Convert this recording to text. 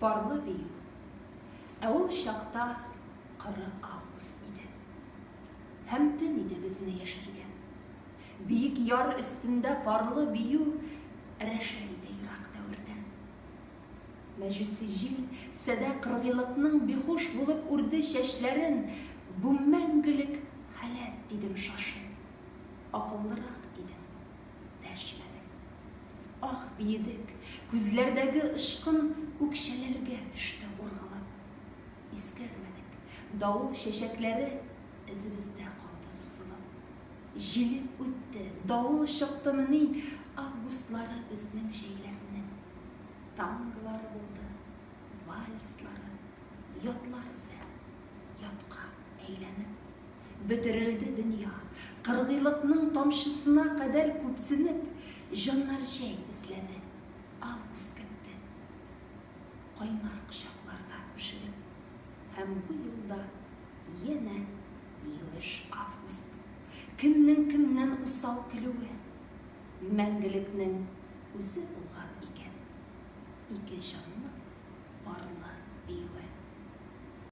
Парлы бию. Ә ул чакта кыры август иде. Һәм төн иде безне яшергән. Бийек яр өстендә парлы бию рәшә иде ерак дәвердән. Мәҗүси җил сәдә кыргыйлыкның бихуш булып үрде чәчләрен. Бу мәңгелек халәт дидем шашып. Акыллырак идем, дәшмәдем. Ах, биедек, күзләрдәге ышкын үкшәләргә төште ургылып. Искәрмәдек, давыл чәчәкләре эзебездә калды сузылып. Җилеп үтте, давыл чыктымыни, августлары безнең җәйләрнең. Танглар булды, вальслары, ятлар белән, ятка әйләнеп. Бөтерелде дөнья, кыргыйлыкның тамчысына кадәр күпсенеп, җаннар җәй эзләде, август көтте. Кайнар кочакларда үшегеп, һәм бу елда янә юеш август. Кемнең кемнән усал көлүе, мәңгелекнең үзе булган икән. Ике җан